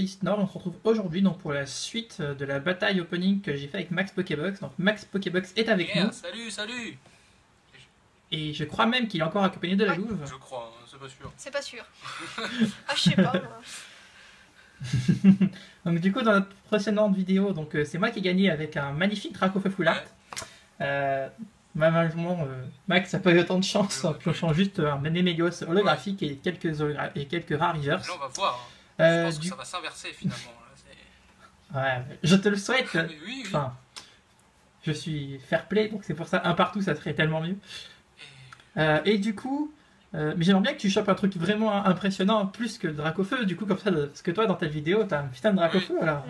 East Nord. On se retrouve aujourd'hui donc pour la suite de la bataille opening que j'ai fait avec Max Pokébox. Donc Max Pokébox est avec nous. Salut. Et je crois même qu'il est encore accompagné de la louve. Je crois, hein, c'est pas sûr. C'est pas sûr. Ah, je sais pas, moi. Donc du coup dans notre précédente vidéo, donc c'est moi qui ai gagné avec un magnifique Dracofeu Full Art. Malheureusement, Max n'a pas eu autant de chance en piochant juste un Menemelios holographique et quelques rares reverse. Là on va voir. Hein. Je pense que ça va s'inverser finalement. Là, ouais, je te le souhaite. Oui. Enfin, je suis fair play, donc c'est pour ça un partout ça serait tellement mieux. Et du coup, mais j'aimerais bien que tu chopes un truc vraiment impressionnant, plus que le Dracofeu, du coup, comme ça, parce que toi, dans ta vidéo, t'as un putain de Dracofeu, alors.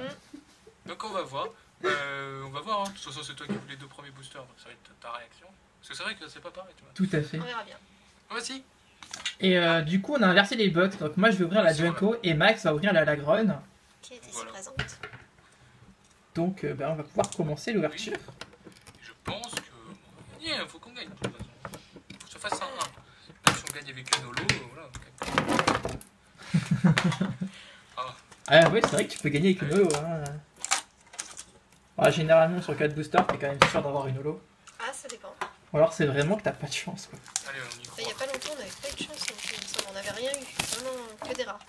Donc on va voir. On va voir, hein. De toute façon, c'est toi qui as vu les deux premiers boosters, donc ça va être ta réaction. Parce que c'est vrai que c'est pas pareil, tu vois. Tout à fait. On verra bien. Vas-y. Et du coup, on a inversé les box. Donc moi, je vais ouvrir la Junko et Max va ouvrir la Lagron. Qui est ici présente. Donc, on va pouvoir commencer l'ouverture. Je pense que. Il faut qu'on gagne, de toute façon. Faut que ça fasse un 1. Même si on gagne avec un holo, voilà. Ah ouais, c'est vrai que tu peux gagner avec une holo. Hein. Ah, généralement, sur 4 boosters, t'es quand même sûr d'avoir une holo. Ah, ça dépend. Ou alors, c'est vraiment que t'as pas de chance, quoi. Allez, on y croit. Il y a pas longtemps, on avait pas eu de chance, on n'avait rien eu. Vraiment que des rares.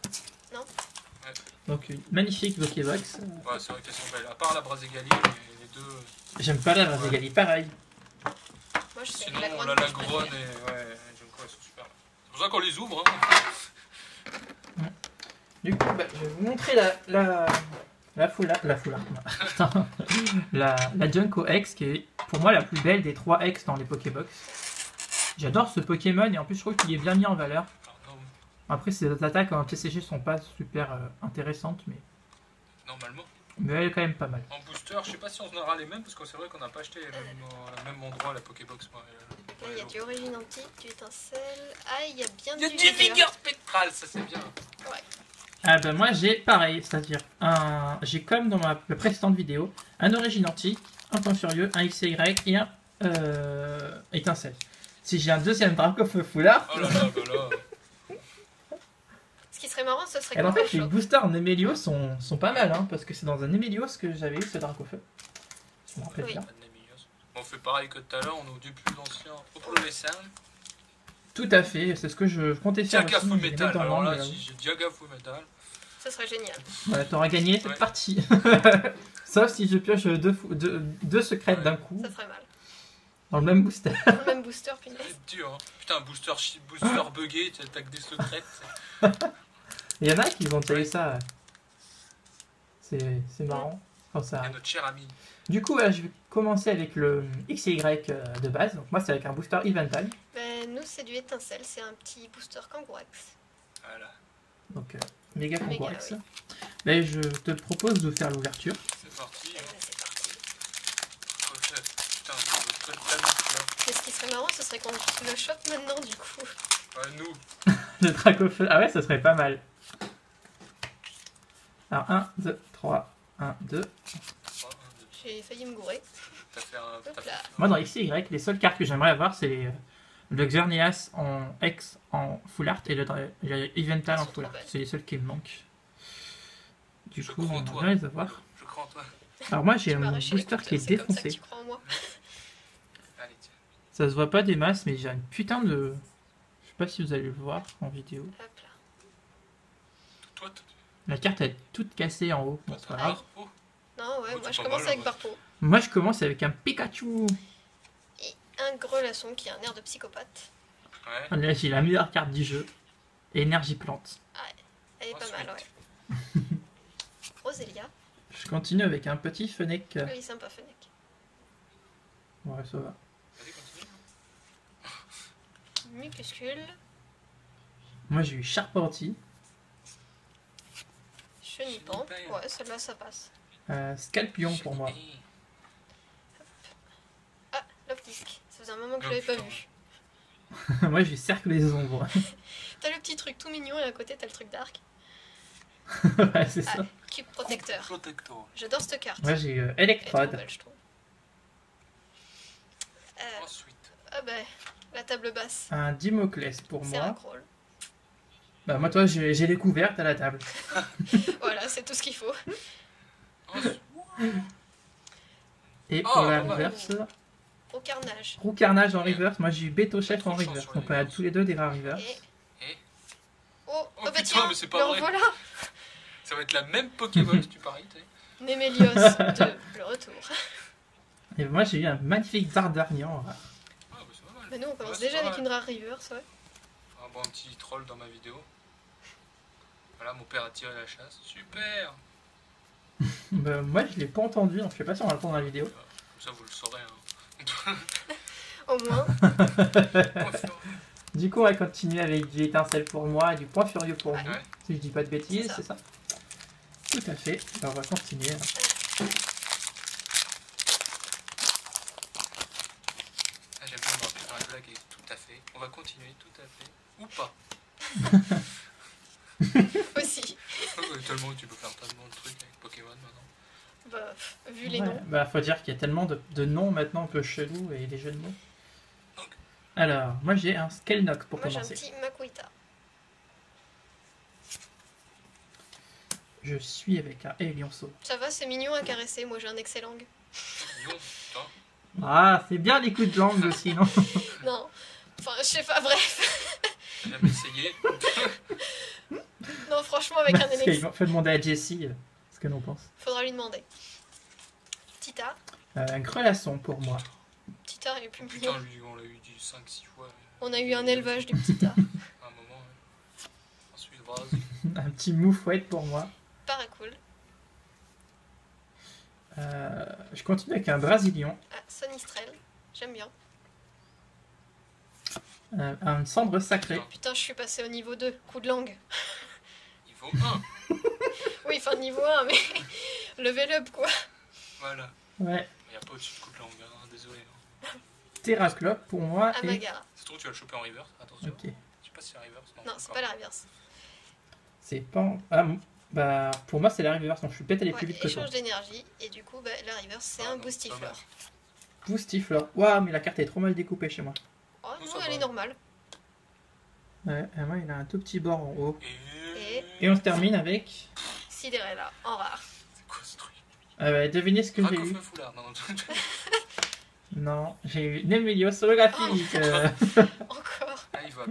Non? Ouais. Donc, une magnifique Pokébox. Ouais, c'est vrai qu'elles sont belles. À part la Braségali, les deux. J'aime pas la Braségali, pareil. Moi, je sais Sinon, la la Grogne, Lagron et. Ouais, Junko, elles sont super. C'est pour ça qu'on les ouvre, hein. Du coup, je vais vous montrer la Junko X, qui est pour moi la plus belle des 3 X dans les Pokébox. J'adore ce Pokémon et en plus je trouve qu'il est bien mis en valeur. Après ses attaques en TCG sont pas super intéressantes, mais Normalement. elle est quand même pas mal. En booster, je sais pas si on aura les mêmes, parce que c'est vrai qu'on n'a pas acheté au même endroit la Pokébox. Là, il y a du origine antique, du étincelle. Ah, il y a bien Il y a du des figures spectrales, ça c'est bien. Ouais. Ah moi j'ai pareil, c'est-à-dire j'ai comme dans la précédente vidéo un origine antique, un point furieux, un XY et un étincelle. Si j'ai un deuxième Dracofeu Full Art. Oh là là là là. Ce qui serait marrant, ce serait Et en qu'on fait les boosters en Emelios sont pas mal, hein, parce que c'est dans un Emelios que j'avais eu ce Dracofeu. Je me rappelle bien. On fait pareil que tout à l'heure, on ouvre du plus ancien au dessin. Tout à fait, c'est ce que je comptais faire. Diaga Full Metal, dans alors là, l'angle, si j'ai Diaga Full Metal. ça serait génial. Voilà, t'auras gagné cette partie. Sauf si je pioche deux secrètes d'un coup. Ça ferait mal. Dans le même booster. Dans le même booster, Ça punaise. va être dur, hein. Putain, booster buggé, tu attaques des secrètes. Il y en a qui vont tailler ça. C'est marrant. Quand ça... Et notre cher ami. Du coup, je vais commencer avec le XY de base. Donc moi, c'est avec un booster Evental. Ben, nous, c'est du étincelle, c'est un petit booster Kangourex. Voilà. Donc, méga Kangourex. Oui. Mais je te propose de faire l'ouverture. C'est parti. Eh ben, c'est parti. Putain, je veux pas le là. Mais ce qui serait marrant, ce serait qu'on le chope maintenant, du coup. Ouais, nous. Le Dracofeu. Ah ouais, ça serait pas mal. Alors, 1, 2, 3. 1, 2. J'ai failli me gourer. T'as fait un. Hop là. Moi, dans XY, les seules cartes que j'aimerais avoir, c'est le Xerneas en X en full art et le Evental en full art. C'est les seuls qui me manquent. Du coup, on va les avoir. Je crois en toi. Alors, moi, j'ai mon booster qui est défoncé. Comme ça que tu crois en moi. Allez, tiens. Ça se voit pas des masses, mais j'ai une putain de. Je sais pas si vous allez le voir en vidéo. Hop là. Toi, La carte est toute cassée en haut. Bon, c'est pas grave. Oh. Non, ouais, Oh, moi c'est je pas commence mal, avec ouais. Barpo. Moi, je commence avec un Pikachu. Et un grelasson qui a un air de psychopathe. Ouais. Là, j'ai la meilleure carte du jeu. Énergie plante. Elle est pas Ensuite. mal, ouais. Roselia. Je continue avec un petit Fennec. Oui, sympa, Fennec. Ouais, ça va. Vas-y, continue. Mupuscule. Moi, j'ai eu Charpentier. Chenipan. Ouais, celle-là, ça passe. Scalpion pour moi. Ah, Loptisque. Ça faisait un moment que je l'avais pas vu. Moi, j'ai Cercle des Ombres. T'as le petit truc tout mignon et à côté, t'as le truc dark. Ouais, c'est ça. Cube protecteur. Protector. J'adore cette carte. Moi, j'ai Elle est trop Electrode. belle, je trouve. Ensuite. Ah bah, la table basse. Un Dimoclès pour C'est moi. Racroll. Bah moi toi j'ai découvert à la table. Voilà, c'est tout ce qu'il faut. Oh, c'est- Et Oh, pour la pas mal. reverse, Au carnage. Roux Carnage en reverse, moi j'ai eu Beto Chef Trop en de chance reverse. sur Donc les on a reverse. tous les deux des rares reverse. Et. Oh, Oh, bah putain, tiens, mais c'est pas le vrai. revoilà. Ça va être la même Pokémon que tu paries, tu sais. Némélios de le retour. Et moi j'ai eu un magnifique Zardarnian en rare. Ah, bah c'est pas mal. Mais nous, on commence Ouais, c'est déjà pas avec mal. une rare reverse, ouais. Un bon petit troll dans ma vidéo. Voilà, mon père a tiré la chasse. Super. Bah, moi je l'ai pas entendu, donc je sais pas si on va le prendre dans la vidéo. Comme ça, vous le saurez. Hein. Au moins. Point furieux. Du coup on va continuer avec du étincelle pour moi et du point furieux pour Ouais. vous. Ouais. Si je dis pas de bêtises, C'est c'est ça. Tout à fait. Alors, on va continuer. Hein. Ah, j'aime bien me rappeler dans la blague et tout à fait. On va continuer, tout à fait. Ou pas. Aussi. Tellement que tu peux faire tellement de trucs avec Pokémon maintenant. Bah, vu les Ouais, noms. bah faut dire qu'il y a tellement de noms maintenant un peu chelous et des jeux de mots. Alors, moi j'ai un Skelnock pour Moi, j'ai un commencer. petit Makuita. Je suis avec un Elionceau. Ça va, c'est mignon à caresser. Moi, j'ai un excellent. Lyon, putain. Ah, c'est bien les coups de langue aussi, non? Non. Enfin, je sais pas, bref. J'ai jamais essayé. Non, franchement, avec un Parce Elex, qu'il faut demander à Jessie ce qu'elle en pense. faudra lui demander. Tita. Un grelasson pour moi. Tita est plus Putain, mignon. lui, on l'a eu dit 5-6 fois. On a eu un élevage du Tita. À un moment. Ouais. Ensuite, Braz. Un petit moufouette pour moi. Paraît cool. Je continue avec un Brasilian. Ah, Sonistrel. J'aime bien. Un cendre sacré. Putain, je suis passée au niveau 2. Coup de langue. Niveau 1. Oui, enfin, niveau 1, mais level up, quoi. Voilà. Ouais. Il n'y a pas au-dessus de coup de langue, hein. Désolé. Hein. Terraclope pour moi. Et... Amagara. Ça se trouve, tu vas le choper en reverse. Attention. Ok. Je sais pas si c'est reverse. Non, c'est encore. pas la reverse. C'est pas... Ah, bah, pour moi c'est la reverse, donc je suis peut-être allé Ouais, plus vite que toi. échange d'énergie. Et du coup, bah, la reverse, c'est Ah un non, Boostifleur. pas mal. Boostifleur. Waouh, mais la carte est trop mal découpée chez moi. Oh, Non, non, ça elle va. est normale. Ouais, moi il a un tout petit bord en haut. Et- Et on se termine avec... Sidérella, en rare. C'est quoi ce truc? Devinez ce que j'ai eu. Racofeu foulard. Non, non. Non, j'ai eu Némélios holographique. Encore. Ah, il va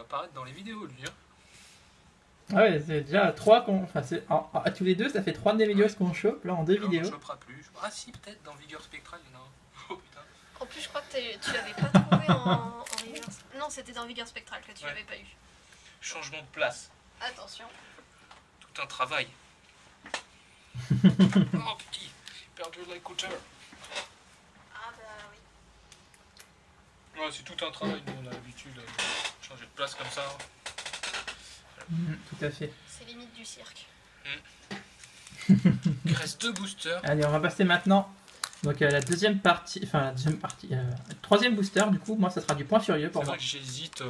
apparaître dans les vidéos, lui. Hein. Ouais, c'est déjà 3 qu'on... Enfin, à tous les deux, ça fait 3 Némélios qu'on chope, là, en 2 Non, on vidéos. chopera plus. Ah, si, peut-être dans Vigueur Spectral, il y en a un. Oh putain. En plus, je crois que tu l'avais pas trouvé en reverse. Non, c'était dans Vigueur Spectral que tu Ouais. l'avais pas eu. Changement de place. Attention. Tout un travail. Oh, petit. J'ai perdu l'écouteur. Ah bah oui. Ouais, c'est tout un travail. Nous, on a l'habitude de changer de place comme ça. Tout à fait. C'est limite du cirque. Il reste 2 boosters. Allez, on va passer maintenant. Donc la deuxième partie, enfin la deuxième partie, troisième booster du coup, moi ça sera du point furieux C'est pour moi. vrai que j'hésite.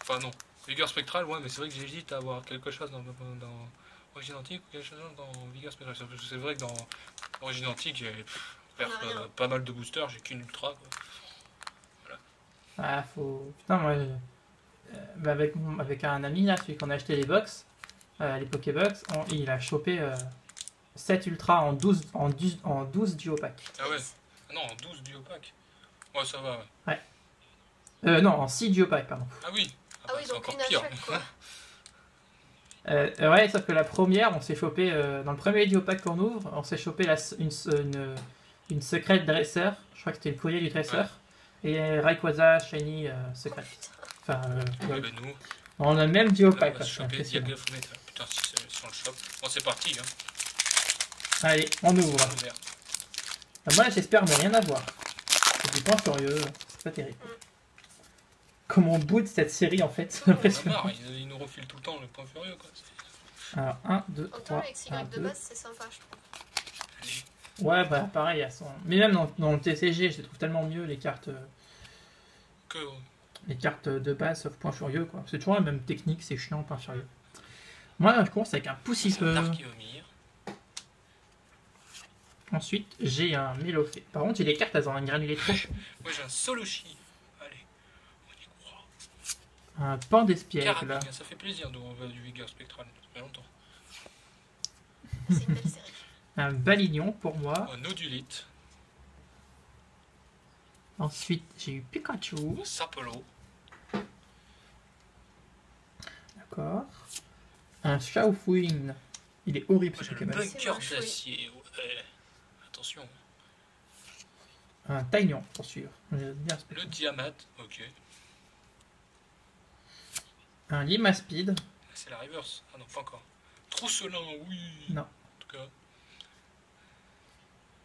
Enfin, non. Vigueur Spectral, ouais, mais c'est vrai que j'hésite à avoir quelque chose dans Origine Antique ou quelque chose dans Vigueur Spectral. Parce que c'est vrai que dans Origine Antique, j'ai On a rien. pas mal de boosters, j'ai qu'une ultra. Quoi. Ah faut, putain moi, bah, avec un ami là, celui qu'on a acheté les box, les Pokébox, il a chopé 7 ultra en 12 duo pack. Ah ouais. Ah non, en 12 duopack. Ouais, ça va, ouais. Non, en 6 duo pack pardon. Ah oui. Ah oui, c'est donc encore une à pire. chaque, quoi. Ouais, sauf que la première, on s'est chopé dans le premier duo pack qu'on ouvre, on s'est chopé une secrète dresseur. Je crois que c'était le courrier du dresseur. Et Rayquaza Shiny secrète. Enfin, Ouais, bah, nous, on a le même duo là, pack. on va quoi, se c'est choper impressionnant. Diaglefounet. Putain, si on le chope. Bon, c'est parti. Hein. Allez, on ouvre. Ouvert. Moi, j'espère ne rien avoir. C'est du point furieux, c'est pas terrible. Comment on boot cette série en fait, c'est On a impressionnant. marre, il nous refile tout le temps le point furieux. Quoi. Alors, 1, 2, En même temps, 3, avec 1, Y de 2. base, c'est sympa, je trouve. Ouais, bah pareil, elles sont... Mais même dans le TCG, je les trouve tellement mieux les cartes de base sauf point furieux quoi. C'est toujours la même technique, c'est chiant, point furieux. Moi, je commence avec un Poussipeur. Archéomir. Ensuite, j'ai un Mélofée. Par contre, j'ai les cartes, elles ont un granulé trop. Moi j'ai un Solochi. Allez, on y croit. Un pan d'espiègle. Carabine, ça fait plaisir de voir du Vigueur Spectral. Ça fait longtemps. C'est une belle série. Un balignon pour moi. Un Odulite. Ensuite, j'ai eu Pikachu. Un Sapolo. D'accord. Un Chaufouine. Il est horrible ce J'ai le Pokémon. bunker moche, oui. d'acier. Ouais. Attention. Un Taignon pour suivre. J'aime bien ce Le Pokémon. Diamat. Ok. Un Limaspeed. C'est la reverse. Ah non, pas encore. Trousselin, oui. Non. En tout cas.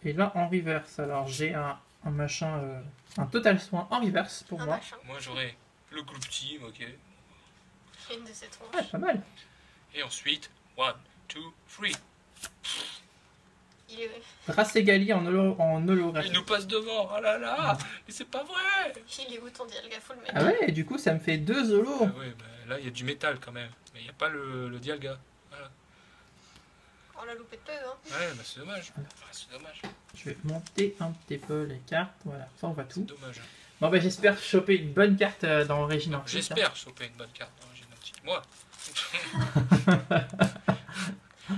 Et là en reverse. Alors j'ai un machin. Un Total Soin en reverse pour Un moi. machin. Moi j'aurais le Gloopty, ok. Une de ses tronches. Ouais, pas mal. Et ensuite, 1, 2, 3. Il est, Rassegali en Il holographie. nous passe devant, oh là là. Mais c'est pas vrai. il est où ton Dialga full Ah metal? ouais, du coup ça me fait 2 holos. Ah ouais, bah, là il y a du métal quand même. Mais il n'y a pas le Dialga. Voilà. On l'a loupé de peu, hein. Ouais, bah c'est dommage. Enfin, c'est dommage. Je vais monter un petit peu les cartes. Voilà, ça on voit C'est tout. dommage. Bon bah j'espère choper une bonne carte dans Origin Antique. J'espère choper une bonne carte dans Génétique. Moi.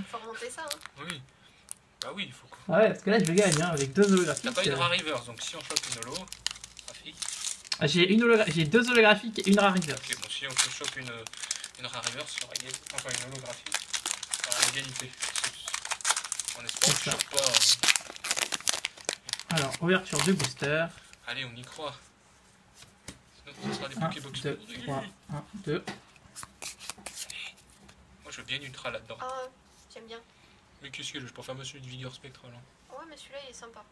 Faut remonter ça, hein. Oui. Bah oui, il faut qu'on. Ah ouais, parce que là je gagne hein, avec 2 holographiques. T'as pas une rare reverse, donc si on chope une holo, graphique. J'ai 2 holographiques et une rare reverse. Ok, bon, si on chope une rare reverse, il y aura enfin une holographie, il y aura égalité. En espérant que je chope pas. Alors, ouverture du booster. Allez, on y croit. Sinon, ce sera des 1, Pokébox 2, pourris. 3, 1, 2. Moi, je veux bien une ultra là-dedans. Ah, j'aime bien. Mais qu'est-ce que je préfère monsieur de Vigueur Spectral. Hein. Ouais, mais celui-là, il est sympa.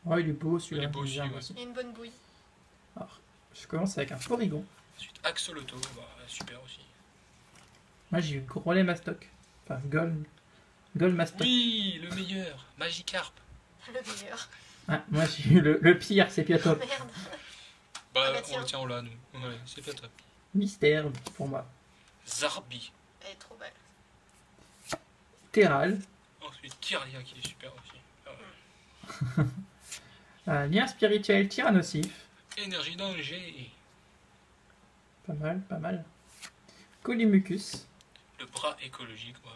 Oh, il est beau celui-là. Il est beau aussi, j'aime ouais. Il y a une bonne bouille. Alors, je commence avec un Porygon. Ensuite, Axoloto, bah, super aussi. Moi j'ai eu Grollet Mastoc. Enfin, Gold Mastoc. Oui, le meilleur, Magikarp. Le meilleur. Ah, moi j'ai eu le pire, c'est Oh Piatop. merde. Bah, Ah bah on tiens. le tient, on l'a, nous. Ouais, c'est pas top. Mystère pour moi. Zarbi. Elle est trop belle. Terral. Ensuite, Kirlia qui est super aussi. Ah ouais. Un lien spirituel Tyrannosif. Énergie danger. Pas mal, pas mal. Colimucus. Le bras écologique, ouais.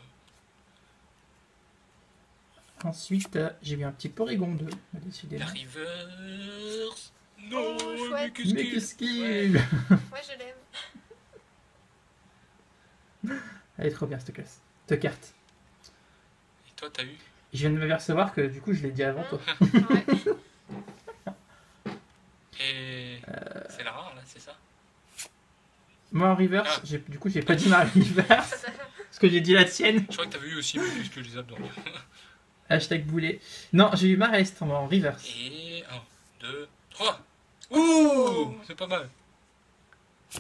Ensuite, j'ai eu un petit Porygon 2, La décidément. reverse. Non, Oh, chouette. Mucus Mais Kill. qu'est-ce qu'il... Ouais. Ouais, je l'aime. Elle est trop bien cette classe. Cette carte. Et toi, t'as eu Je viens de me recevoir que du coup je l'ai dit avant toi. Ouais. Et c'est la rare, là, c'est ça? Moi en reverse, Ah. du coup j'ai pas dit ma reverse. Parce que j'ai dit la tienne. Je crois que t'avais eu aussi Mucus Kill, les abdos. Hashtag boulet. Non, j'ai eu ma reste en reverse. Et 1, 2, 3. Ouh, c'est pas mal.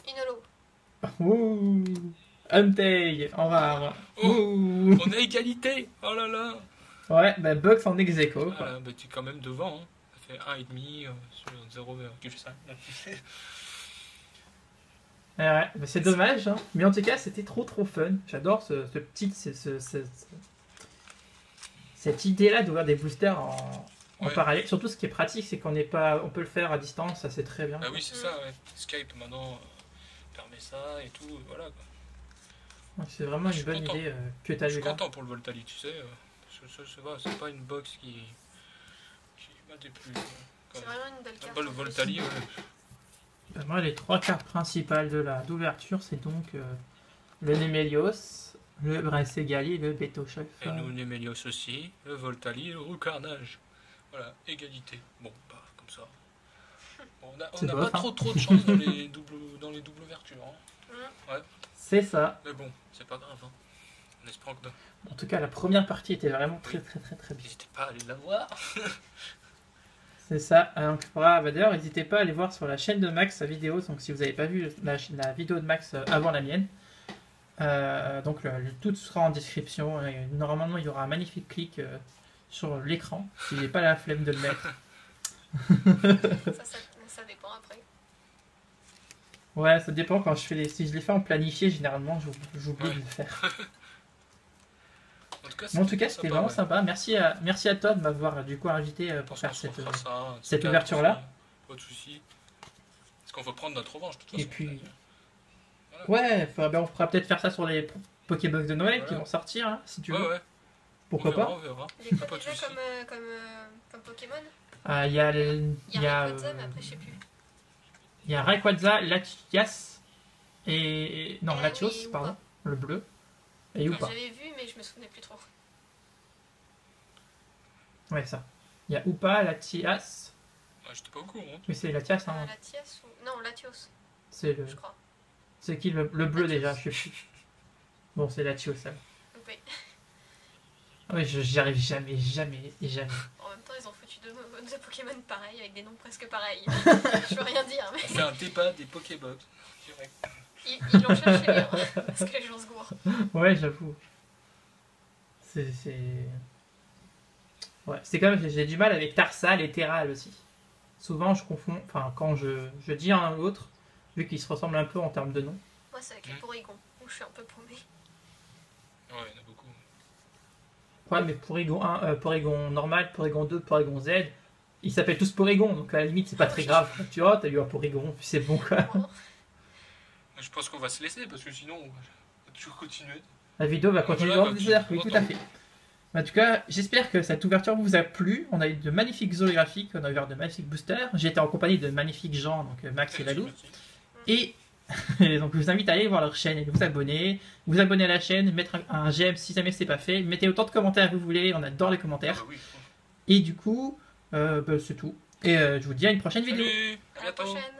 Une holo. Ouh. Untei en rare. Oh. Ouh. On a égalité. Oh là là. Ouais, bah Bugs en ex aequo, quoi. Voilà, bah, tu es quand même devant. Hein. Ça fait 1,5 sur 0,5. Ouais, bah c'est dommage, hein. Mais en tout cas c'était trop fun. J'adore cette idée-là d'ouvrir des boosters en Ouais. parallèle. Surtout ce qui est pratique, c'est qu'on on peut le faire à distance, ça c'est très bien. Bah oui, c'est ça, ouais. Skype maintenant permet ça et tout, voilà quoi. Donc, c'est vraiment Je une suis bonne content. idée que tu as Je suis eu là. content pour le Voltali, tu sais. C'est pas une box qui m'a déplu. C'est vraiment une belle carte. Pas le en plus. Voltali, ouais. Bah, moi, les 3 cartes principales d'ouverture, c'est donc le Nemelios, le Bressegali et le Betochef. Et nous, Nemelios aussi, le Voltali et le Roucarnage. Voilà, égalité. Bon, bah, comme ça. Bon, on C'est n'a bof, pas hein. trop de chance dans les doubles ouvertures. Hein. C'est ça. Mais bon, c'est pas grave. Hein. On espère que En tout cas, la première partie était vraiment très bien. n'hésitez pas à aller la voir. C'est ça. Donc, voilà, bah, d'ailleurs, n'hésitez pas à aller voir sur la chaîne de Max sa vidéo. Donc, si vous n'avez pas vu la vidéo de Max avant la mienne, donc tout sera en description. Et, normalement, il y aura un magnifique clic sur l'écran. Si j'ai pas la flemme de le mettre. Ça dépend après. Ouais, ça dépend quand je fais si je les fais en planifié, généralement, j'oublie Ouais. de le faire. En tout cas, Mais en tout cas, c'était vraiment ouais. sympa. Merci à toi de m'avoir du coup invité pour Parce qu'on faire se cette. refera ça, cette c'est ouverture-là. Pas de soucis. Parce qu'on va prendre notre revanche, de toute Et façon. puis- Ouais, on pourra peut-être faire ça sur les Pokébox de Noël qui Voilà. vont sortir, hein, si tu veux. Ouais, ouais. Pourquoi On verra, pas. on verra. Il y a Pas quoi de déjà soucis. comme Pokémon? Il y a, Il y a euh, Rayquaza, mais après, je sais plus. il y a Rayquaza, Latias et... Non, Ah Latios, oui, ou pardon, le bleu. Et Enfin, Youpa. j'avais vu, mais je me souvenais plus trop. Ouais, ça. Il y a Oupa, Latias. Ah, j'étais pas au courant. Mais c'est Latias, hein. Latias ou... Non, Latios, C'est le... je crois. C'est qui le bleu Latios. déjà, je sais plus. Bon, c'est Latios, ça. Loupé. Oui, j'y arrive jamais, jamais et jamais. En même temps, ils ont foutu deux Pokémon pareils, avec des noms presque pareils. Je veux rien dire, mais On fait un débat des Pokébox. Direct. ils l'ont cherché bien, parce que les gens se gourent. Ouais, j'avoue. C'est... Ouais, c'est comme j'ai du mal avec Tarsal et Terral aussi. Souvent, je confonds... Enfin, quand je dis un ou l'autre, vu qu'ils se ressemblent un peu en termes de nom. Moi, c'est avec les Porygon, où je suis un peu paumée. Ouais, il y en a beaucoup. Ouais, mais Porygon 1, Porygon normal, Porygon 2, Porygon Z, ils s'appellent tous Porygon, donc à la limite, c'est pas très grave. Tu vois, t'as eu un Porygon, puis c'est bon, quoi. Voilà. Je pense qu'on va se laisser parce que sinon on va toujours continuer. La vidéo va continuer Voilà, dans des heures, oui, tu- tout à fait. En tout cas, j'espère que cette ouverture vous a plu. On a eu de magnifiques zoos graphiques, on a ouvert de magnifiques boosters. J'ai été en compagnie de magnifiques gens, donc Max et Valou. Et donc, je vous invite à aller voir leur chaîne et de vous abonner à la chaîne, mettre un j'aime si jamais c'est pas fait. Mettez autant de commentaires que vous voulez, on adore les Ah commentaires. bah oui. Et du coup, c'est tout. Et je vous dis à une prochaine vidéo. Salut, à À la bientôt. prochaine!